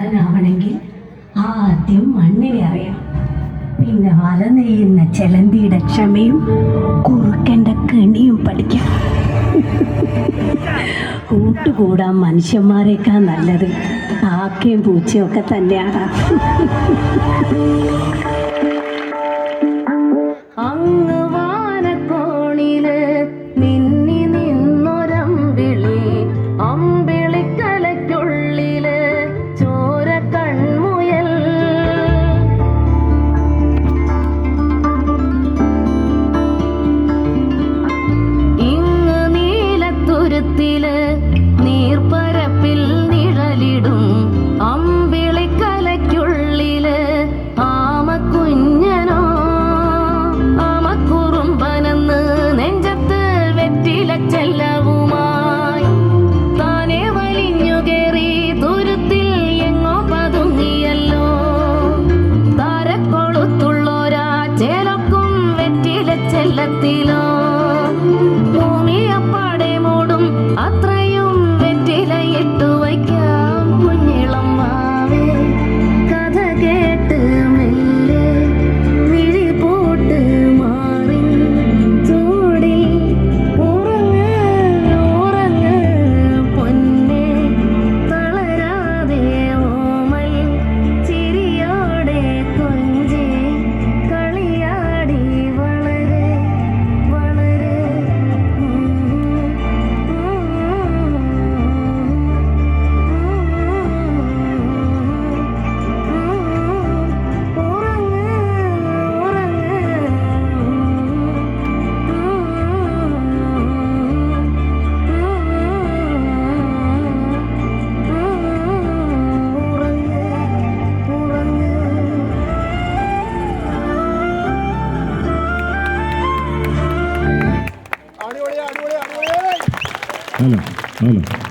നടനാവണമെങ്കിൽ ആദ്യം മണ്ണിനെ അറിയണം, പിന്നെ വല നെയ്യുന്ന ചെലന്തിയുടെ ക്ഷമയും കുറുക്കൻ്റെ കെണിയും പഠിക്കണം. കൂട്ടുകൂടാൻ മനുഷ്യന്മാരെക്കാൾ നല്ലത് കാക്കയും പൂച്ചയും ഒക്കെ തന്നെയാണ്. അങ്ങ് വാനക്കോണില് മിന്നി നിന്നൊരമ്പിളി, അമ്പിളിക്കലയ്ക്കുള്ളില് ചോര കൺമുയൽ. ഇങ്ങ് നീലത്തുരുത്തില് നീർപ്പരപ്പിൽ നിഴലിടും അമ്പിളിക്കലയ്ക്കുള്ളില് ആമക്കുഞ്ഞനോ, ആമക്കുറുമ്പനെന്ന് നെഞ്ചത്ത് വെറ്റില ചെല്ലവുമായി താനെ വലിഞ്ഞു കേറി തുരുത്തിൽ എങ്ങോ പതുങ്ങിയല്ലോ. താരക്കൊളുത്തുള്ളോരാ ചേലക്കും വെറ്റില ചെല്ലത്തിലോ, ഭൂമിയപ്പാടെ മൂടും അത്രയും വെറ്റിലയിട്ടു വയ്ക്കാം കുഞ്ഞിളം മാവേ. കഥ കേട്ട് മെല്ലെ വിഴി പോട്ട് മാറി ചൂടിൽ ഉറങ്ങ് ഉറങ്ങ് പൊന്നെ, തളരാതെ ഓമൽ ചിരിയോടെ കൊഞ്ചി കളിയാടി വളരെ വളരെ. Hello hello